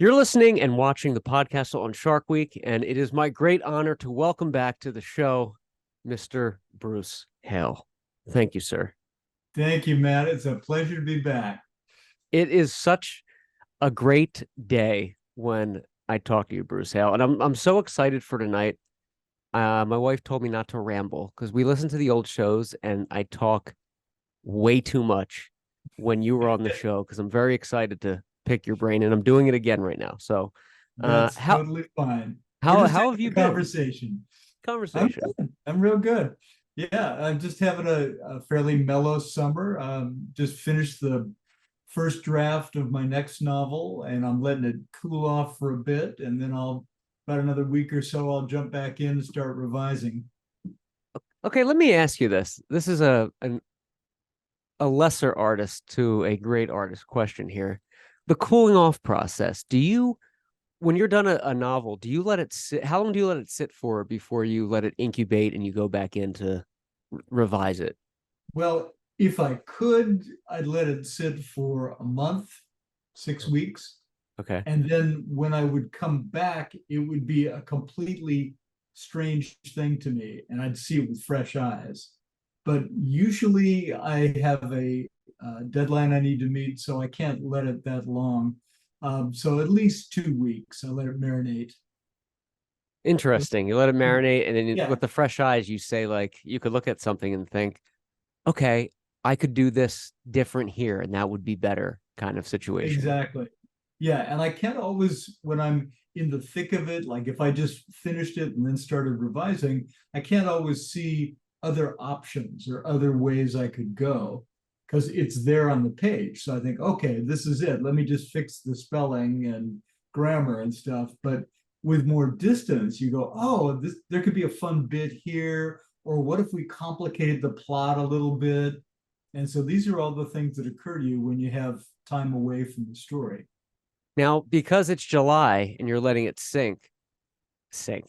You're listening and watching the podcast on Shark Week, and it is my great honor to welcome back to the show Mr. Bruce Hale. Thank you, sir. Thank you, Matt. It's a pleasure to be back. It is such a great day when I talk to you, Bruce Hale, and I'm so excited for tonight. My wife told me not to ramble because we listen to the old shows, and I talk way too much when you were on the show because I'm very excited to pick your brain, and I'm doing it again right now. So, That's how totally fine. We're how just how having have you a been? conversation. I'm Conversation. good. I'm real good. Yeah, I'm just having a fairly mellow summer. Just finished the first draft of my next novel, and I'm letting it cool off for a bit, and then about another week or so, I'll jump back in and start revising. Okay, let me ask you this. This is a lesser artist to a great artist question here. The cooling off process. When you're done a novel, do you let it sit? How long do you let it sit for before you let it incubate and you go back in to revise it? Well, if I could, I'd let it sit for a month, 6 weeks. Okay. And then when I would come back, it would be a completely strange thing to me, and I'd see it with fresh eyes. But usually I have a deadline I need to meet, so I can't let it that long. So at least 2 weeks, I let it marinate. Interesting. You let it marinate, and then Yeah, with the fresh eyes, you say, like, you could look at something and think, okay, I could do this different here, and that would be better kind of situation. exactly. Yeah, and I can't always, when I'm in the thick of it, like if I just finished it and then started revising, I can't always see other options or other ways I could go because it's there on the page. So I think, okay, this is it. Let me just fix the spelling and grammar and stuff. But with more distance, you go, oh, there could be a fun bit here. Or what if we complicated the plot a little bit? And so these are all the things that occur to you when you have time away from the story. Now, because it's July and you're letting it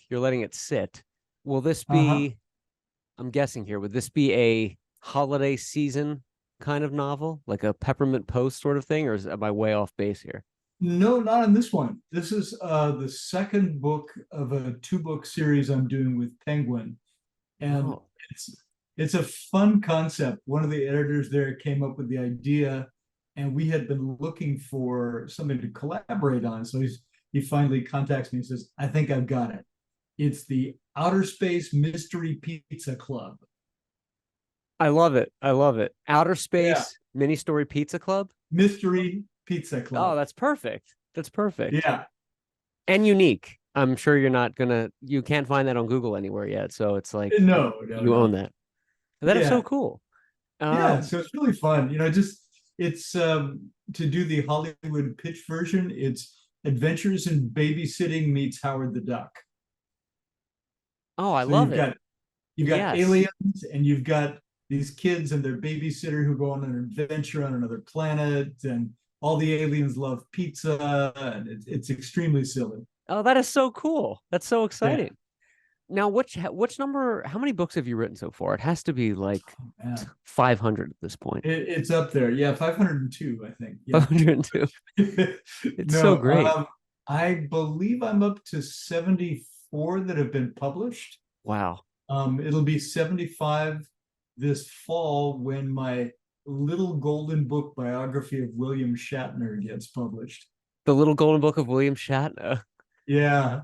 you're letting it sit. Will this Uh-huh. be, I'm guessing here, would this be a holiday season kind of novel, like a Peppermint Post sort of thing, or am I way off base here? No, not on this one. This is the second book of a two-book series I'm doing with Penguin, and Oh, it's it's a fun concept. One of the editors there came up with the idea, and we had been looking for something to collaborate on. So he finally contacts me and says, "I think I've got it. It's the Outer Space Mystery Pizza Club." I love it. I love it. Outer Yeah, Space Mini Story Pizza Club. Mystery Pizza Oh, Club. that's perfect. That's perfect. Yeah. And unique. I'm sure you can't find that on Google anywhere yet. So it's like No, no, you own no. that. That is so Yeah. cool. Yeah, Um, so it's really fun. Just it's to do the Hollywood pitch version, it's Adventures in Babysitting meets Howard the Duck. oh, I So love it. you've got Yes. aliens and you've got these kids and their babysitter who go on an adventure on another planet, and all the aliens love pizza, and it's extremely silly. Oh, that is so cool. That's so Yeah. exciting. Now, which number? How many books have you written so far? It has to be like Man. 500 at this point. It's up there. Yeah, 502, I think. Yeah. 502. It's so No, great. I believe I'm up to 74 that have been published. Wow. It'll be 75 this fall when my little golden book biography of William Shatner gets published. The Little Golden Book of William Shatner. Yeah.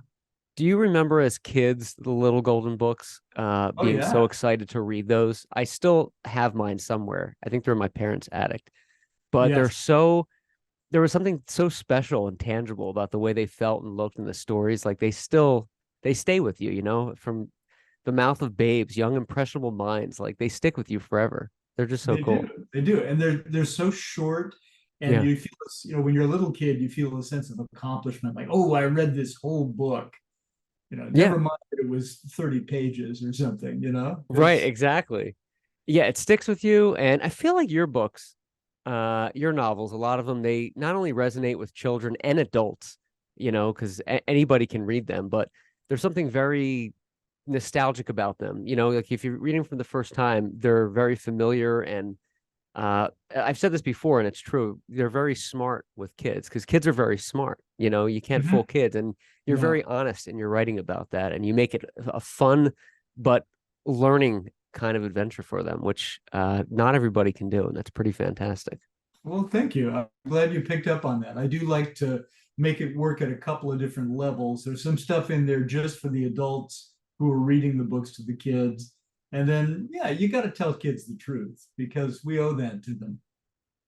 Do you remember as kids the Little Golden Books Oh, being so yeah. excited to read those? I still have mine somewhere. I think they're in my parents' attic. But Yes. there was something so special and tangible about the way they felt and looked in the stories. Like they stay with you, from the mouth of babes, young impressionable minds. Like they stick with you forever. They're just so They cool. do. They do. And they're so short. And Yeah. you feel, when you're a little kid, you feel a sense of accomplishment, like, oh, I read this whole book. Yeah. Never mind that it was 30 pages or something. Right, It's exactly. Yeah, it sticks with you. And I feel like your books, your novels, a lot of them, they not only resonate with children and adults, because anybody can read them, but there's something very nostalgic about them. Like if you're reading for the first time, they're very familiar and I've said this before and it's true. They're very smart with kids because kids are very smart. You know, you can't fool Mhm. kids, and you're very No. honest in your writing about that, and you make it a fun but learning kind of adventure for them, which not everybody can do, and that's pretty fantastic. Well, thank you. I'm glad you picked up on that. I do like to make it work at a couple of different levels. There's some stuff in there just for the adults who are reading the books to the kids. And then, yeah, you got to tell kids the truth because we owe that to them.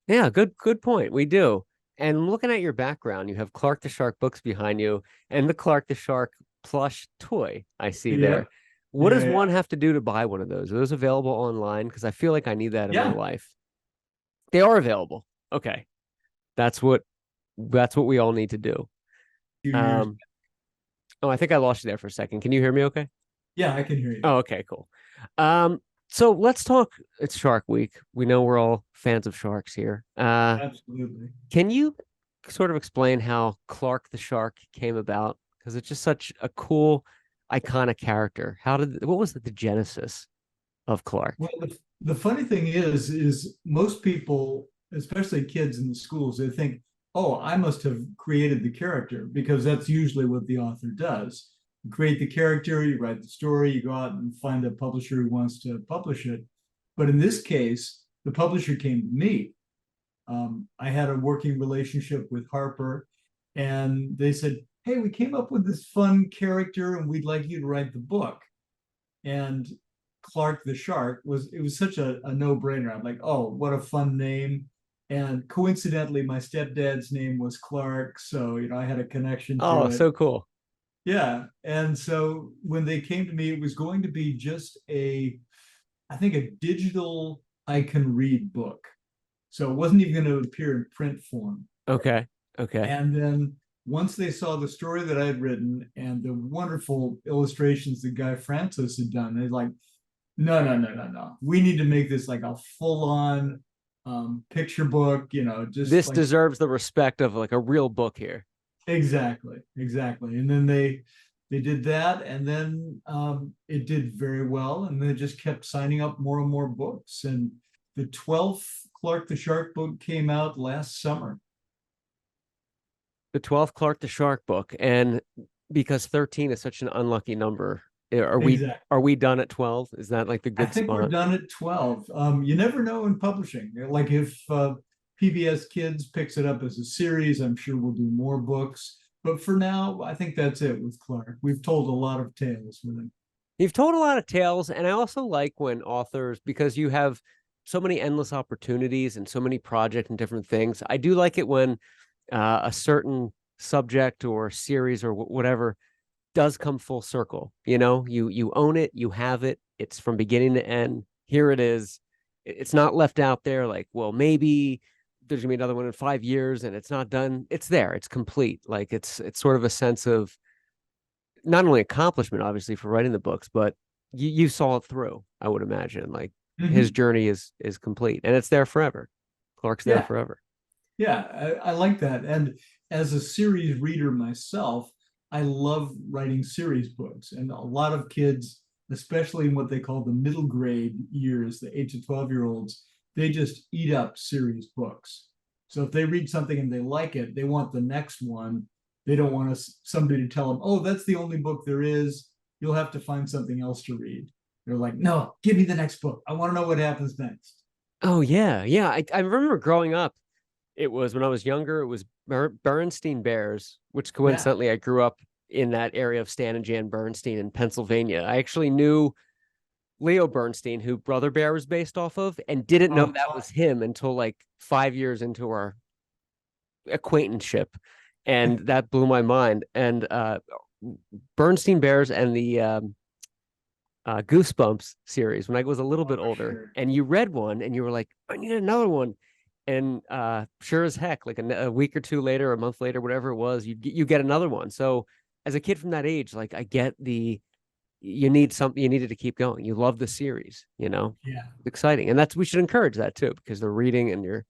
Yeah, good point. We do. And looking at your background, you have Clark the Shark books behind you and the Clark the Shark plush toy I see there. Yep. What Yeah. does Yeah. one have to do to buy one of those? Are those available online? Because I feel like I need that in my Yeah. life. They are available. Okay. That's what that's what we all need to do. Few years. Um, oh, I think I lost you there for a second. Can you hear me okay? Yeah, I can hear you. Oh, okay, cool. So let's talk. It's Shark Week. We know we're all fans of sharks here. Absolutely. Can you sort of explain how Clark the Shark came about? Because it's just such a cool, iconic character. What was the genesis of Clark? Well, the funny thing is most people, especially kids in the schools, they think, oh, I must have created the character because that's usually what the author does. You create the character, you write the story, you go out and find a publisher who wants to publish it. But in this case, the publisher came to me. I had a working relationship with Harper, and they said, hey, we came up with this fun character and we'd like you to write the book. And Clark the Shark was such a no-brainer. I'm like, oh, what a fun name. And coincidentally, my stepdad's name was Clark, so I had a connection to Oh, it. so cool. Yeah. And so when they came to me, it was going to be just I think a digital I can read book. So it wasn't even going to appear in print form. Okay. Okay. And then once they saw the story that I had written and the wonderful illustrations that Guy Francis had done, they're like, no, no, no, no, no. We need to make this like a full-on picture book, just This like deserves the respect of like a real book here. exactly, exactly. And then they did that, and then it did very well, and they just kept signing up more and more books. And the 12th Clark the Shark book came out last summer. The 12th Clark the Shark book. And because 13 is such an unlucky number, Exactly. are we done at 12? Is that like the I good think we're spot? done at 12. You never know in publishing. Like if PBS Kids picks it up as a series, I'm sure we'll do more books. But for now, I think that's it with Clark. We've told a lot of tales with him. You've told a lot of tales, and I also like when authors, because you have so many endless opportunities and so many projects and different things. I do like it when a certain subject or series or whatever does come full circle. You own it, you have it. It's from beginning to end. Here it is. It's not left out there like, well, maybe there's gonna be another one in 5 years and it's not done. It's there. It's complete. Like it's sort of a sense of not only accomplishment, obviously, for writing the books, but you saw it through. I would imagine, like his Mhm. journey is complete, and it's there forever. Clark's there Yeah, forever. yeah, I like that. And as a series reader myself, I love writing series books. And a lot of kids, especially in what they call the middle grade years, the 8 to 12-year-olds, they just eat up series books. So if they read something and they like it, they want the next one. They don't want somebody to tell them, oh, that's the only book there is. You'll have to find something else to read. They're like, no, give me the next book. I want to know what happens next. Oh yeah, yeah. I remember growing up. It was when I was younger. It was Bernstein Bears, which Yeah. coincidentally I grew up in that area of Stan and Jan Bernstein in Pennsylvania. I actually knew Leo Bernstein, who Brother Bear was based off of, and didn't know Oh, that was him until like 5 years into our acquaintanceship, and that blew my mind. And Bernstein Bears and the Goosebumps series when I was a little bit for older, sure. and you read one and you were like, I need another one. And sure as heck, like a week or two later, a month later, whatever it was, you get another one. So as a kid from that age, like I get you need something, you needed to keep going. You love the series, Yeah. it's exciting, and we should encourage that too because they're reading and you're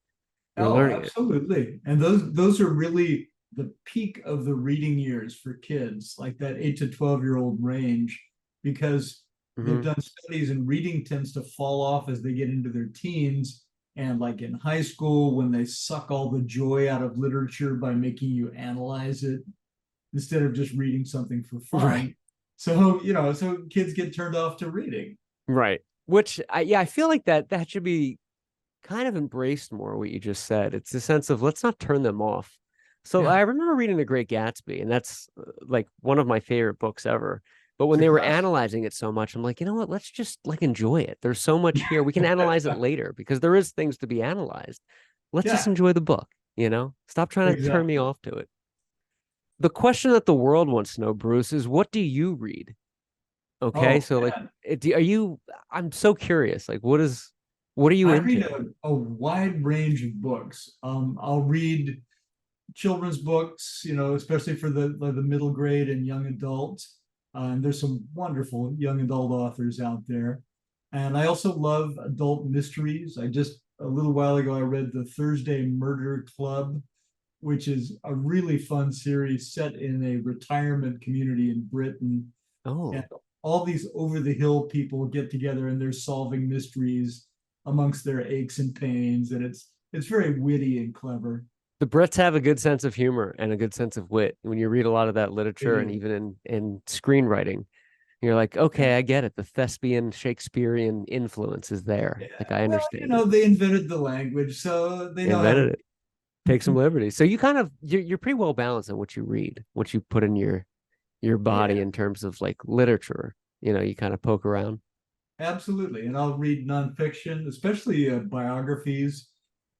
Oh, learning it. absolutely. And those are really the peak of the reading years for kids, like that 8 to 12-year-old range, because they've Hmm. done studies and reading tends to fall off as they get into their teens. and like in high school when they suck all the joy out of literature by making you analyze it instead of just reading something for Right. fun. So, so kids get turned off to reading. Right. Which I feel like that should be kind of embraced more what you just said. It's a sense of let's not turn them off. So I Yeah, remember reading The Great Gatsby, and that's like one of my favorite books ever. But when it's a they were classic. analyzing it so much, I'm like, you know what? Let's just like enjoy it. There's so much here. We can analyze it later because there is things to be analyzed. Let's just Yeah, enjoy the book, you know? Stop trying to turn me exactly. off to it. The question that the world wants to know, Bruce, is what do you read? Okay, Oh so like, man, are you? I'm so curious. Like, what are you I into? read a wide range of books. I'll read children's books, especially for the middle grade and young adults. And there's some wonderful young adult authors out there. And I also love adult mysteries. I just a little while ago I read the Thursday Murder Club, which is a really fun series set in a retirement community in Britain. And Oh, all these over the hill people get together and they're solving mysteries amongst their aches and pains. And it's very witty and clever. the Brits have a good sense of humor and a good sense of wit. When you read a lot of that They literature and do. even in screenwriting, you're like, Yeah. okay, I get it. The thespian Shakespearean influence is there. Yeah. Like I Well, understand it. they invented the language, so they know how to. Invented it. Take some liberties. So you kind of you're pretty well balanced in what you read, what you put in your body Yeah, in terms of like literature. You know, you kind of poke around. absolutely. And I'll read nonfiction, especially biographies.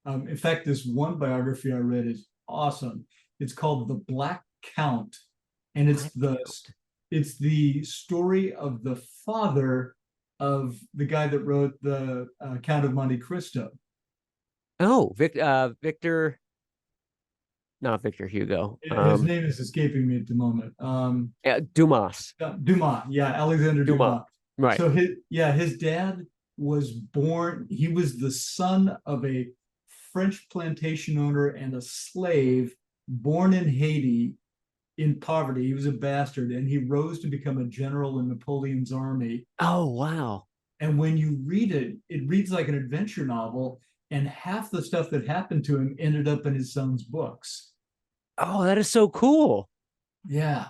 In fact, this one biography I read is awesome. It's called The Black Count, and Black Count. it's the story of the father of the guy that wrote the Count of Monte Cristo. Oh, Victor, not Victor Hugo. His name is escaping me at the moment. Dumas. Dumas, yeah, Alexander Dumas. Dumas. Right. So his dad was born. He was the son of a French plantation owner and a slave born in Haiti in poverty. He was a bastard, and he rose to become a general in Napoleon's army. Oh, wow. And when you read it, it reads like an adventure novel. And half the stuff that happened to him ended up in his son's books. Oh, that is so cool. Yeah,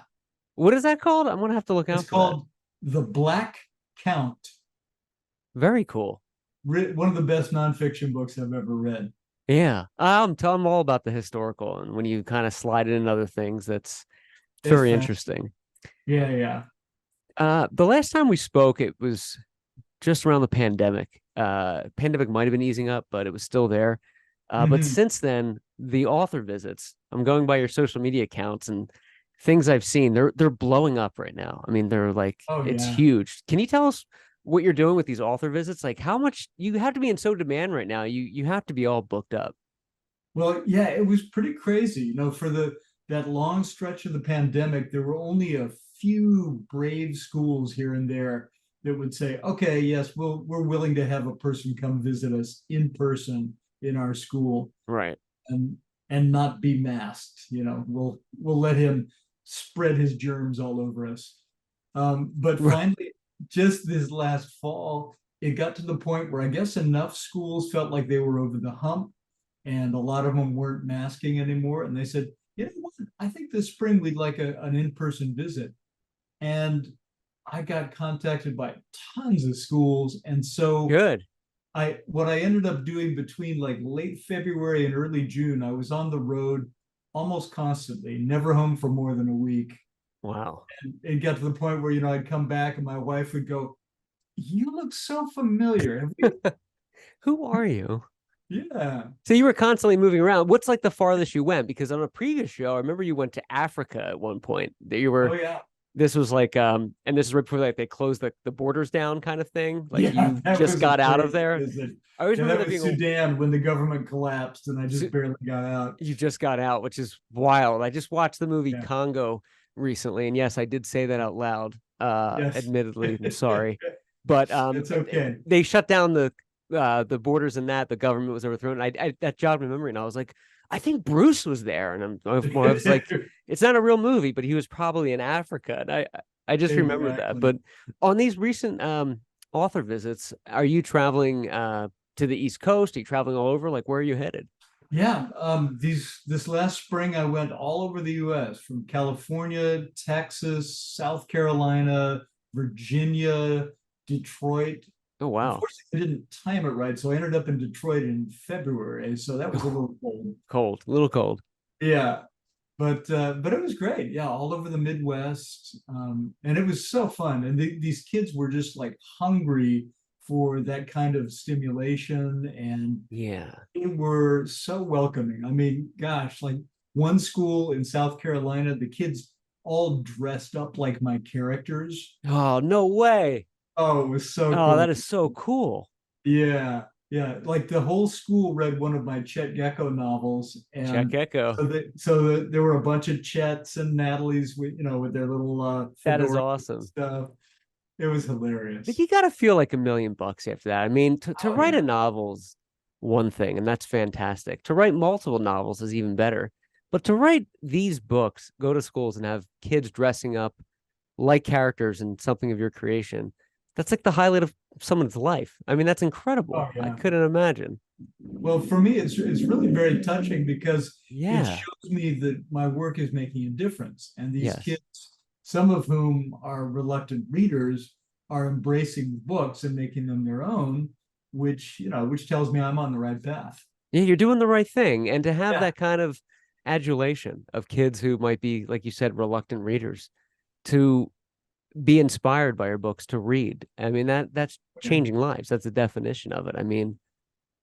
What is that called? I'm gonna have to look it's out for that. called The Black Count. Very cool. One of the best nonfiction books I've ever read. Yeah. Tell them all about the historical and when you kind of slide it in other things, that's it's It's very fascinating. interesting. Yeah, yeah. The last time we spoke, it was just around the pandemic. Pandemic might have been easing up, but it was still there. But Mm-hmm. since then, the author visits, I'm going by your social media accounts and things I've seen, they're blowing up right now. I mean, they're like Oh it's yeah. huge. Can you tell us what you're doing with these author visits? Like how much you have to be in so demand right now. You have to be all booked up. Well, yeah, it was pretty crazy. For the that long stretch of the pandemic, there were only a few brave schools here and there that would say, "Okay, yes, we're willing to have a person come visit us in person in our school Right. and not be masked. We'll let him spread his germs all over us." But finally, just this last fall, it got to the point where I guess enough schools felt like they were over the hump and a lot of them weren't masking anymore. And they said, you know what? I think this spring we'd like an in person visit. And I got contacted by tons of schools. And so Good. what I ended up doing between like late February and early June, I was on the road almost constantly, never home for more than a week. Wow. And it got to the point where, I'd come back and my wife would go, "You look so familiar. Have we?" Who are you? Yeah. So you were constantly moving around. What's like the farthest you went? Because on a previous show, I remember you went to Africa at one point. That you Oh were yeah. this was like and this is right before like they closed the borders down kind of thing. Like Yeah, you that just was a got out of crazy there. visit. I always Yeah, remember that there was being a Sudan when the government collapsed and I just barely got out. you just got out, which is wild. I just watched the movie Yeah. Congo recently, and yes, I did say that out loud. Yes. Admittedly, I'm sorry, but It's okay. they shut down the borders and that the government was overthrown. I that jogged my memory, and I was like, I think Bruce was there, and I was like, it's not a real movie, but he was probably in Africa, and I just remembered that. Exactly. But on these recent author visits, are you traveling to the East Coast? Are you traveling all over? Like, where are you headed? Yeah, this last spring I went all over the US from California, Texas, South Carolina, Virginia, Detroit. Oh, wow. Unfortunately, I didn't time it right, so I ended up in Detroit in February, so that was a little cold. Cold, a little cold. Yeah, but it was great. Yeah, all over the Midwest, and it was so fun. And these kids were just like hungry for that kind of stimulation, and Yeah. they were so welcoming. I mean, gosh, like one school in South Carolina, the kids all dressed up like my characters. Oh, no way. Oh, it was so Oh, cool. that is so cool. Yeah, yeah. Like the whole school read one of my Chet Gecko novels, Check and Echo. there were a bunch of Chets and Natalie's with with their little That is fedoras and awesome. stuff. It was But hilarious. you got to feel like $1 million after that. I mean, to Oh write a yeah. novel's one thing, and that's fantastic. To write multiple novels is even better. But to write these books, go to schools and have kids dressing up like characters in something of your creation, that's like the highlight of someone's life. I mean, that's incredible. Oh I yeah. couldn't imagine. Well, for me, it's really very touching because it Yeah. shows me that my work is making a difference, and these Yes. kids, some of whom are reluctant readers, are embracing books and making them their own, which tells me I'm on the right path. Yeah, you're doing the right thing. And to have Yeah, that kind of adulation of kids who might be, like you said, reluctant readers, to be inspired by your books to read. I mean, that's yeah, changing lives. That's the definition of it. I mean,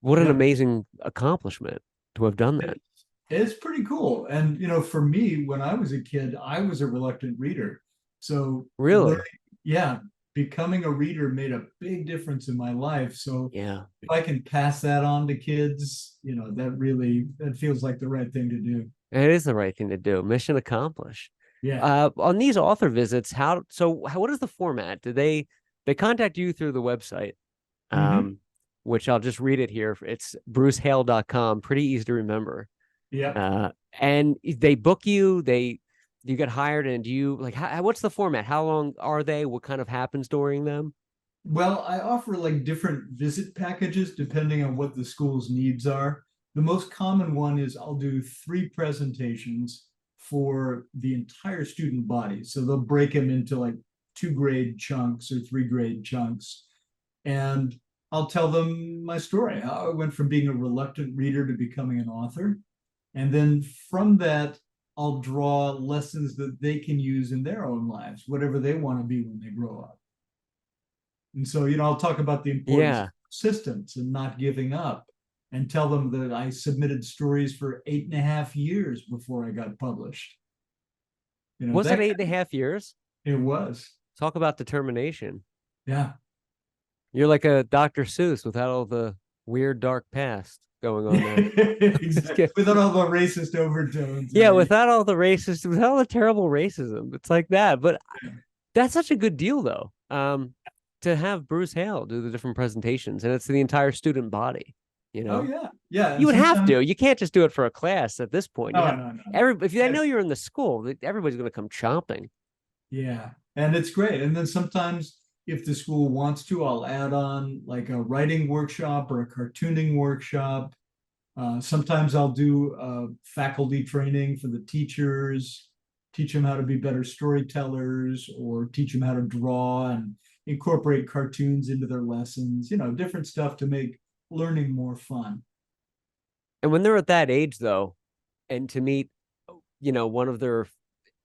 what an yeah. amazing accomplishment to have done that. It, it's pretty cool. And for me, when I was a kid, I was a reluctant reader. So learning, Really? yeah, becoming a reader made a big difference in my life. So Yeah. if I can pass that on to kids, that feels like the right thing to do. It is the right thing to do. Mission accomplished. Yeah. On these author visits, what is the format? Do they contact you through the website? Hmm. Um, which I'll just read it here. It's brucehale.com, pretty easy to remember. Yep. Uh, and they book you, you get hired, and do you like what's the format? How long are they? What kind of happens during them? Well, I offer like different visit packages depending on what the school's needs are. The most common one is I'll do 3 presentations for the entire student body. So they'll break them into like 2 grade chunks or 3 grade chunks. And I'll tell them my story, how I went from being a reluctant reader to becoming an author. And then from that, I'll draw lessons that they can use in their own lives, whatever they want to be when they grow up. And so, I'll talk about the importance of Yeah. persistence and not giving up, and tell them that I submitted stories for 8.5 years before I got published. Was it That 8.5 years? it was. Talk about determination. Yeah. You're like a Dr. Seuss without all the weird dark past going on there. Just Exactly. kidding. Without all the racist overtones Yeah, in it. without all the racist, without all the terrible racism. It's like that. But that's such a good deal though. To have Bruce Hale do the different presentations, and it's the entire student body, you Oh know. yeah. Yeah. You And would have sometimes to. You can't just do it for a class at this point. You no, have no, no. if I know Yes. you're in the school, everybody's going to come chomping. Yeah. And it's great. And then sometimes if the school wants to, I'll add on like a writing workshop or a cartooning workshop. Sometimes I'll do faculty training for the teachers, teach them how to be better storytellers, or teach them how to draw and incorporate cartoons into their lessons, different stuff to make learning more fun. And when they're at that age, though, and to meet, one of their,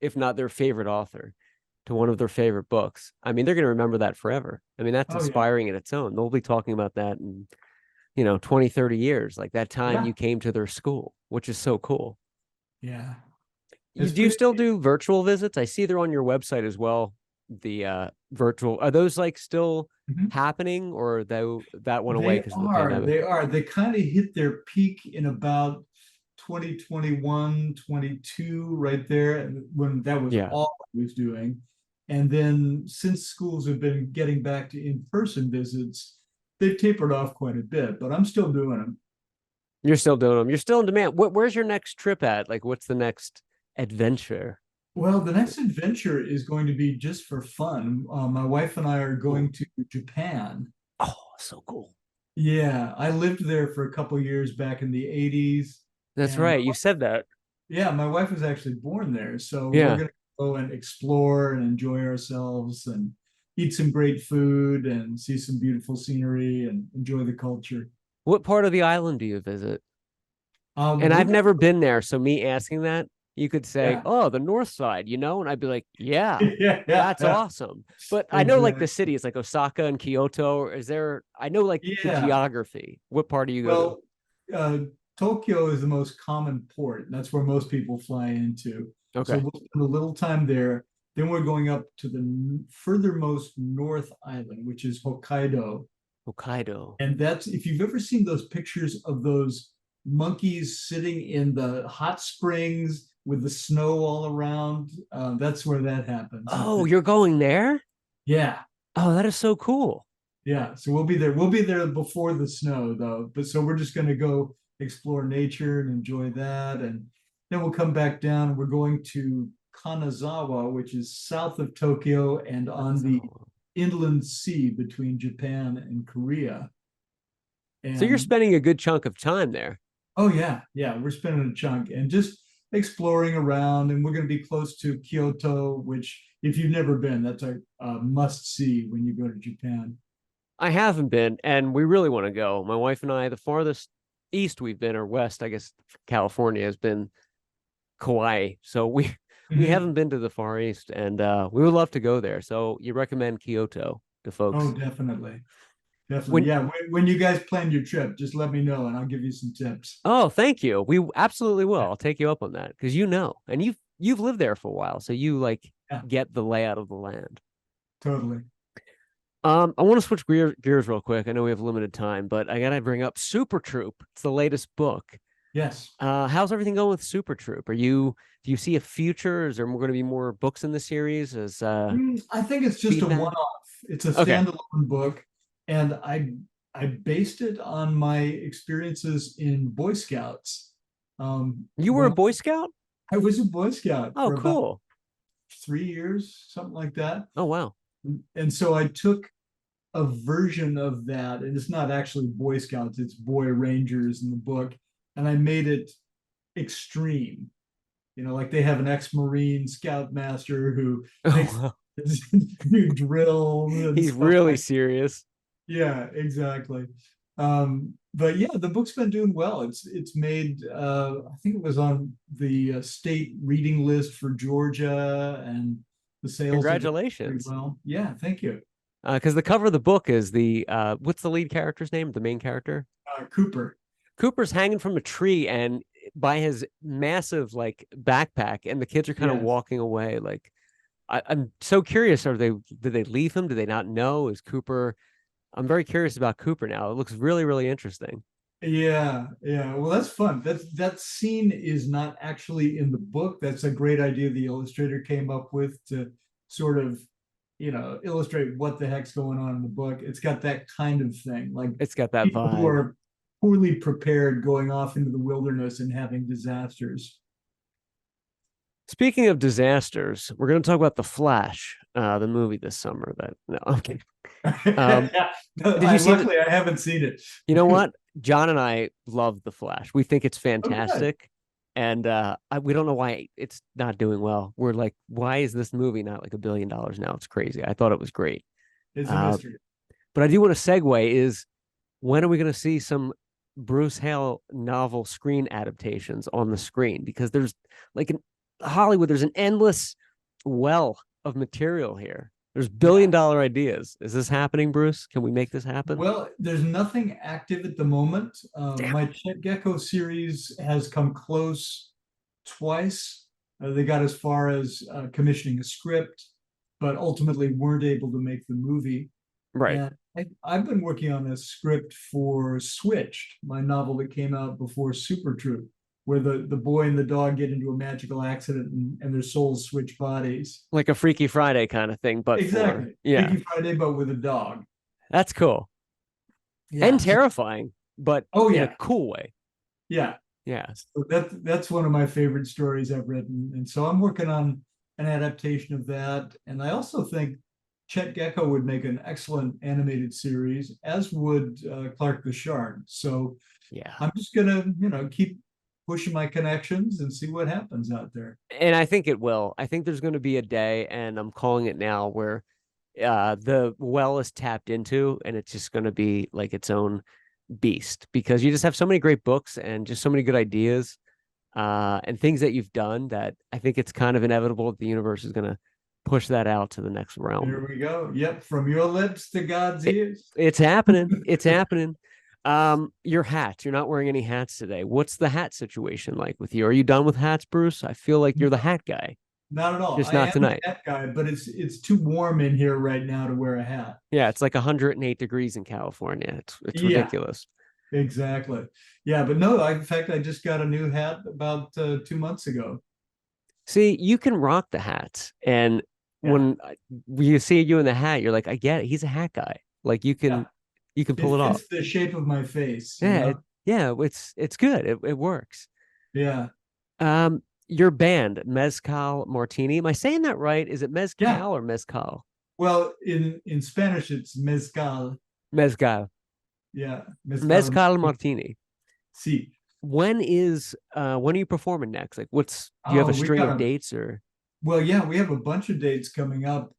if not their favorite author, to one of their favorite books, I mean, they're going to remember that forever. I mean, that's Oh, yeah. inspiring in its own. They'll be talking about that in, 20, 30 years, like that time Yeah. you came to their school, which is so cool. Yeah. You It's do you pretty. still do virtual visits? I see they're on your website as well. The virtual, are those like still Mhm. happening, or that went away They because of the are. pandemic? They are. They kind of hit their peak in about 2021, 22, right there, when that was Yeah. all I was doing. And then since schools have been getting back to in-person visits, they've tapered off quite a bit, but I'm still doing them. You're still doing them. You're still in demand. Where's your next trip at? Like, what's the next adventure? Well, the next adventure is going to be just for fun. My wife and I are Ooh. going to Japan. Oh, so cool. Yeah, I lived there for a couple years back in the 80s. That's And right. You said that. yeah, my wife was actually born there. So we're Yeah. going to go and explore and enjoy ourselves and eat some great food and see some beautiful scenery and enjoy the culture. What part of the island do you visit? And We're I've going never to, been there, so me asking that, you could say, yeah, "Oh, the north side," and I'd be like, "Yeah, yeah, yeah, that's yeah, awesome." But I know like the exactly. cities like Osaka and Kyoto. Or is there? I know like the Yeah. geography. What part do you go to? Well, uh, Tokyo is the most common port. That's where most people fly into. So Okay, we'll spend a little time there. Then we're going up to the furthermost North Island, which is Hokkaido. Hokkaido. And that's, if you've ever seen those pictures of those monkeys sitting in the hot springs with the snow all around, that's where that happens up Oh, there. you're going there? Yeah. Oh, that is so cool. Yeah, so we'll be there. We'll be there before the snow, though. But so we're just going to go explore nature and enjoy that, and then we'll come back down. We're going to Kanazawa, which is south of Tokyo and on the Kanazawa. inland sea between Japan and Korea. So you're And spending a good chunk of time there. oh yeah, yeah, we're spending a chunk and just exploring around. And we're going to be close to Kyoto, which if you've never been, that's a must see when you go to Japan. I haven't been, and we really want to go. My wife and I, the farthest east we've been, or west, I guess California has been Kauai. So we Mhm. haven't been to the Far East, and we would love to go there. So you recommend Kyoto to Oh, folks? definitely. Definitely. When Yeah. When you guys plan your trip, just let me know and I'll give you some tips. Oh, thank you. We absolutely will. I'll take you up on that because and you've lived there for a while, so you like Yeah, get the layout of the land. totally. I want to switch gears real quick. I know we have limited time, but I gotta bring up Super Troop. It's the latest book. Yes. How's everything going with Super Troop? Do you see a future? Is there going to be more books in the series as I think it's just a feedback? one-off. It's a Okay. standalone book, and I based it on my experiences in Boy Scouts. You were a When Boy Scout? I was a Boy Scout Oh, for about cool. 3 years, something like that. Oh, wow. And so I took a version of that, and it's not actually Boy Scouts, it's Boy Rangers in the book, and I made it extreme. Like they have an ex-Marine scoutmaster who Oh, takes wow. new drills and He's stuff really like. serious. Yeah, exactly. But yeah, the book's been doing well. It's made I think it was on the state reading list for Georgia, and the sales have been very Congratulations. well. Yeah, thank you. Because the cover of the book is the what's the lead character's name? The main character? Cooper. Cooper's hanging from a tree and by his massive like backpack, and the kids are kind of Yes. walking away. Like I'm so curious. Did they leave him? Do they not know? Is Cooper? I'm very curious about Cooper now. It looks really, really interesting. Yeah, yeah. Well, that's fun. That scene is not actually in the book. That's a great idea the illustrator came up with to sort of, illustrate what the heck's going on in the book. It's got that kind of thing, like It's got that people who vibe. are poorly prepared going off into the wilderness and having disasters. Speaking of disasters, we're going to talk about The Flash, the movie this summer. That no, okay. Um, did I you see the? luckily I haven't seen it. You know what? John and I love The Flash. We think it's Oh, good. fantastic. And we don't know why it's not doing well. We're like, why is this movie not like $1 billion now? It's crazy. I thought it was great. It's a Uh, mystery. but I do want to segue is when are we going to see some Bruce Hale novel screen adaptations on the screen? Because there's like in Hollywood, there's an endless well of material here. There's Yeah. billion-dollar ideas. Is this happening, Bruce? Can we make this happen? Well, there's nothing active at the moment. Damn My Chet Gecko series has come close twice. They got as far as commissioning a script, but ultimately weren't able to make the movie. it. Right. And I've been working on a script for Switched, my novel that came out before Super Troop, where the boy and the dog get into a magical accident and their souls switch bodies. Like a Freaky Friday kind of thing, but for, Exactly. yeah, Freaky Friday, but with a dog. that's cool and Yeah. So, terrifying, but oh in a yeah. cool way. Yeah. Yeah. So that's one of my favorite stories I've written. And so I'm working on an adaptation of that. And I also think Chet Gecko would make an excellent animated series, as would Clark the Shark. So Yeah. I'm just gonna, keep pushing my connections and see what happens out there. And I think it will. I think there's going to be a day, and I'm calling it now, where the well is tapped into, and it's just going to be like its own beast because you just have so many great books and just so many good ideas and things that you've done that I think it's kind of inevitable that the universe is going to push that out to the next realm. There we go. Yep, from your lips to God's It, ears. it's happening. It's happening. Your hat. You're not wearing any hats today. What's the hat situation like with you? Are you done with hats, Bruce? I feel like you're the hat guy, Not at all. just I not am tonight. a hat guy, but it's too warm in here right now to wear a hat. Yeah, it's like 108 degrees in California. It's Yeah, ridiculous. exactly. Yeah, but no, in fact, I just got a new hat about 2 months ago. See, you can rock the hats, and Yeah, when you see you in the hat, you're like, I get it. He's a hat guy. Like yeah. you can It pull it off. fits the shape of my face, you Yeah, know? yeah, it's good. It works. Yeah, Your band, Mezcal Martini. Am I saying that right? Is it yeah. Mezcal or Mezcal? Well, in Spanish, it's mezcal. Mezcal. Yeah, mezcal. Mezcal Martini. Sí. When are you performing next? Like do you have Oh, a string of dates or well, yeah, we have a bunch of dates coming up.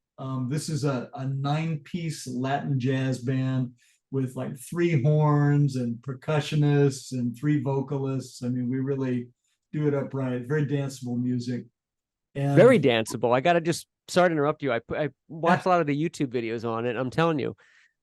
This is a nine-piece Latin jazz band with like three horns and percussionists and three vocalists. I mean, we really do it upright. Very danceable music. very And danceable? I gotta just sorry to interrupt you. I yeah, watch a lot of the YouTube videos on it. I'm telling you,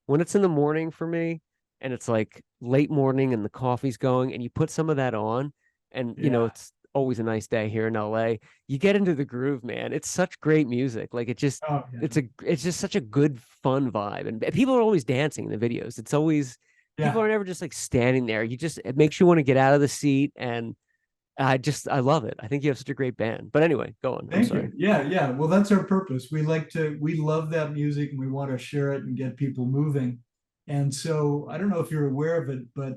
when it's in the morning for me and it's like late morning and the coffee's going and you put some of that on and yeah. it's always a nice day here in LA, you get into the groove, man. It's such great music. Like Oh, yeah. it's just such a good fun vibe. And people are always dancing in the videos. It's always people Yeah. are never just like standing there. It makes you want to get out of the seat and I love it. I think you have such a great band. But anyway, go on. I'm Thank sorry. you. Yeah, yeah. Well, that's our purpose. We love that music and we want to share it and get people moving. And so I don't know if you're aware of it, but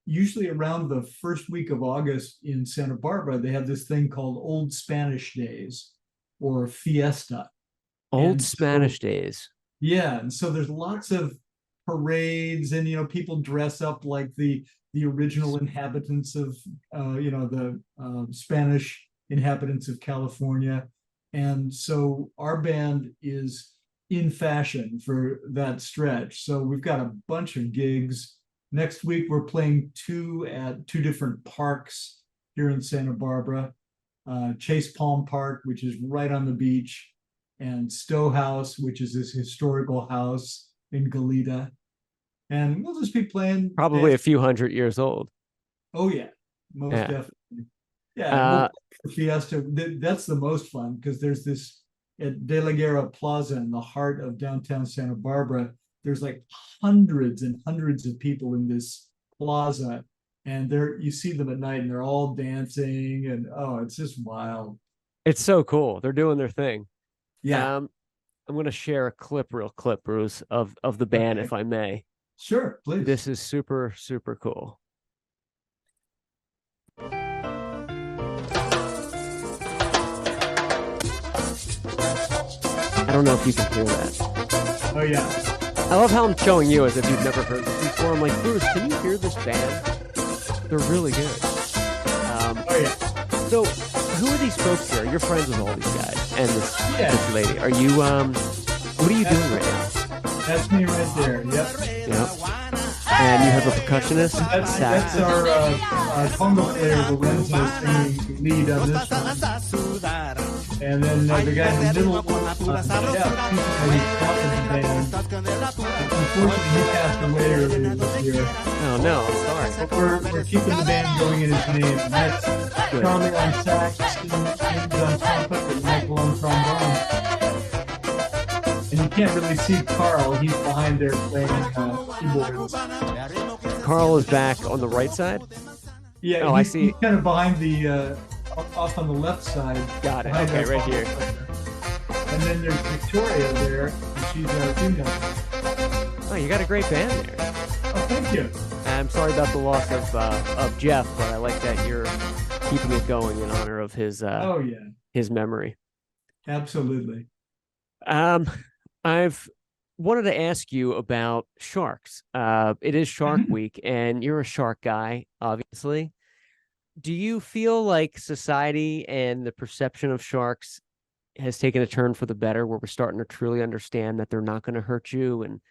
usually around the first week of August in Santa Barbara, they have this thing called Old Spanish Days or Fiesta. Old And so, Spanish days. yeah, and so there's lots of parades and people dress up like the original inhabitants of the Spanish inhabitants of California. And so our band is in fashion for that stretch. So we've got a bunch of gigs. Next week we're playing two at two different parks here in Santa Barbara. Chase Palm Park, which is right on the beach, and Stowe House, which is this historical house in Goleta. And we'll just be playing Probably dance. a few hundred years old. Oh yeah, most Yeah. definitely. Yeah, and we'll Uh, play for Fiesta. That's the most fun because there's this at De La Guerra Plaza in the heart of downtown Santa Barbara. There's like hundreds and hundreds of people in this plaza, and you see them at night, and they're all dancing, and oh, it's just wild. it's so cool. They're doing their thing. Yeah. Um, I'm gonna share a real clip, Bruce, of the band, Okay. if I may. Sure, please. This is super, super cool. I don't know if you can hear that. Oh yeah. I love how I'm showing you as if you've never heard this before. I'm like, Bruce, can you hear this band? They're really good. Oh yeah. So who are these folks here? You're friends with all these guys and Yeah. this lady. Are you what are you doing right now? That's me right there. Yep. Yeah. And you have a percussionist, That's sax. our conga player, Lorenzo, singing lead on this one. And then the guy in the middle, yeah, he's captain of the band. Unfortunately, he passed away earlier this year. Oh no, I'm sorry. But we're keeping the band going in his name. And that's Good. Charlie on sax, James on trumpet, and Michael on trombone. And you can't really see Carl. He's behind there playing keyboards. Carl is back on the right side. Yeah, Oh, I see. He's kind of behind the off on the left side. Got it. behind Okay, that right here. And then there's Victoria there, and she's our female. Oh, you got a great band there. Oh, thank you. I'm sorry about the loss of Jeff, but I like that you're keeping it going in honor of Oh yeah, his memory. absolutely. Um, I've wanted to ask you about sharks. It is Shark Mhm. Week, and you're a shark guy, obviously. Do you feel like society and the perception of sharks has taken a turn for the better, where we're starting to truly understand that they're not going to hurt you, and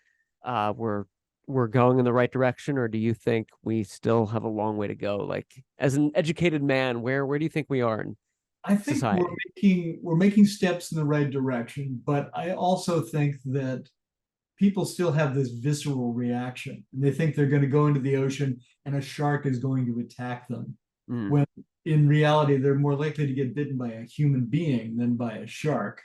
we're going in the right direction? Or do you think we still have a long way to go? Like, as an educated man, where do you think we are in I think society? we're making steps in the right direction, but I also think that people still have this visceral reaction. And they think they're going to go into the ocean and a shark is going to attack them. Mm. When in reality, they're more likely to get bitten by a human being than by a shark.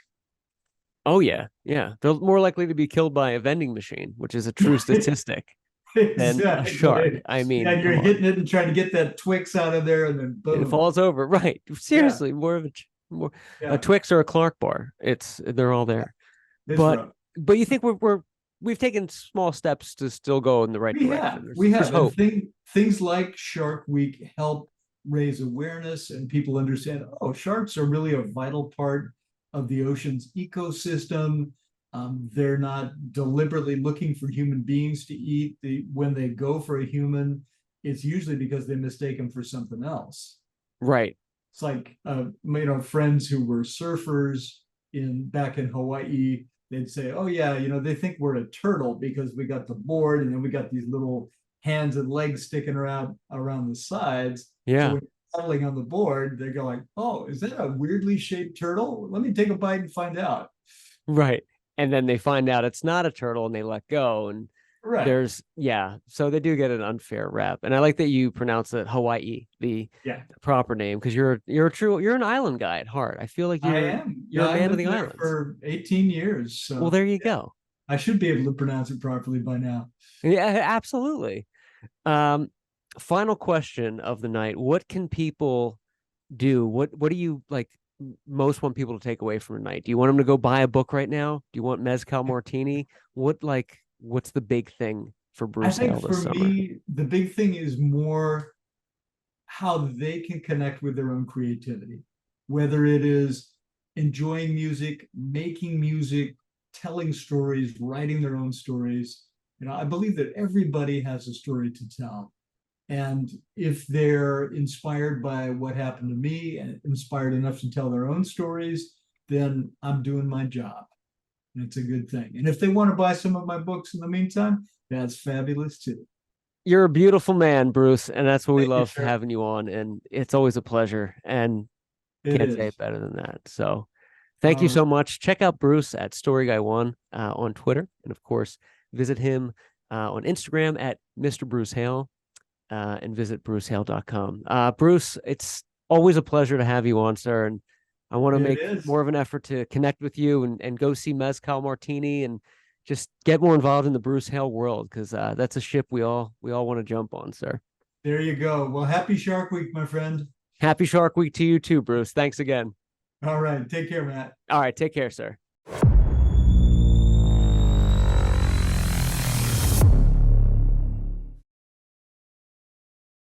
Oh yeah, yeah. They're more likely to be killed by a vending machine, which is a true statistic, than a shark. Exactly. I Yeah, mean, and you're come on. hitting it and trying to get that Twix out of there, and then It boom. falls over. Right. Yeah, Seriously, more of more a yeah, Twix or a Clark bar. They're all yeah. there. It's But rough. you think we've taken small steps to still go in the right direction. We There's have, and hope. things like Shark Week help raise awareness, and people understand. Oh, sharks are really a vital part of the ocean's ecosystem. They're not deliberately looking for human beings to eat. When they go for a human, it's usually because they mistake them for something else. Right. It's like friends who were surfers in back in Hawaii. They'd say, "Oh yeah, they think we're a turtle because we got the board, and then we got these little hands and legs sticking around the sides." So Yeah. when you're paddling on the board, they go like, "Oh, is that a weirdly shaped turtle? Let me take a bite and find out." Right. And then they find out it's not a turtle and they let go. And Right? so they do get an unfair rap. And I like that you pronounce it Hawaii, Yeah, the proper name, because you're an island guy at heart. I feel like I you're am. you're Yeah, a I man of lived the there islands. for 18 years, Well, so there you yeah, go. I should be able to pronounce it properly by now. Yeah, absolutely. Um, Final question of the night. What can people do? What do you like most want people to take away from tonight? Do you want them to go buy a book right now? Do you want Mezcal Martini? What's the big thing for I Bruce think Hale this for summer? me, the big thing is more how they can connect with their own creativity, whether it is enjoying music, making music, telling stories, writing their own stories. I believe that everybody has a story to tell. And if they're inspired by what happened to me and inspired enough to tell their own stories, then I'm doing my job. And it's a good thing. And if they want to buy some of my books in the meantime, that's fabulous too. You're a beautiful man, Bruce, and that's what we Thank you, love sir. having you on. And it's always a pleasure. And It can't say it is. better than that. So thank you All so right. much. Check out Bruce at Story Guy One on Twitter. And of course, visit him on Instagram at Mr. Bruce Hale and visit brucehale.com. Bruce, it's always a pleasure to have you on, sir. And I want to It make is. more of an effort to connect with you and go see Mezcal Martini and just get more involved in the Bruce Hale world, because that's a ship we all want to jump on, sir. There you go. Well, happy Shark Week, my friend. Happy Shark Week to you too, Bruce. Thanks again. All right. Take care, Matt. All right, take care, sir.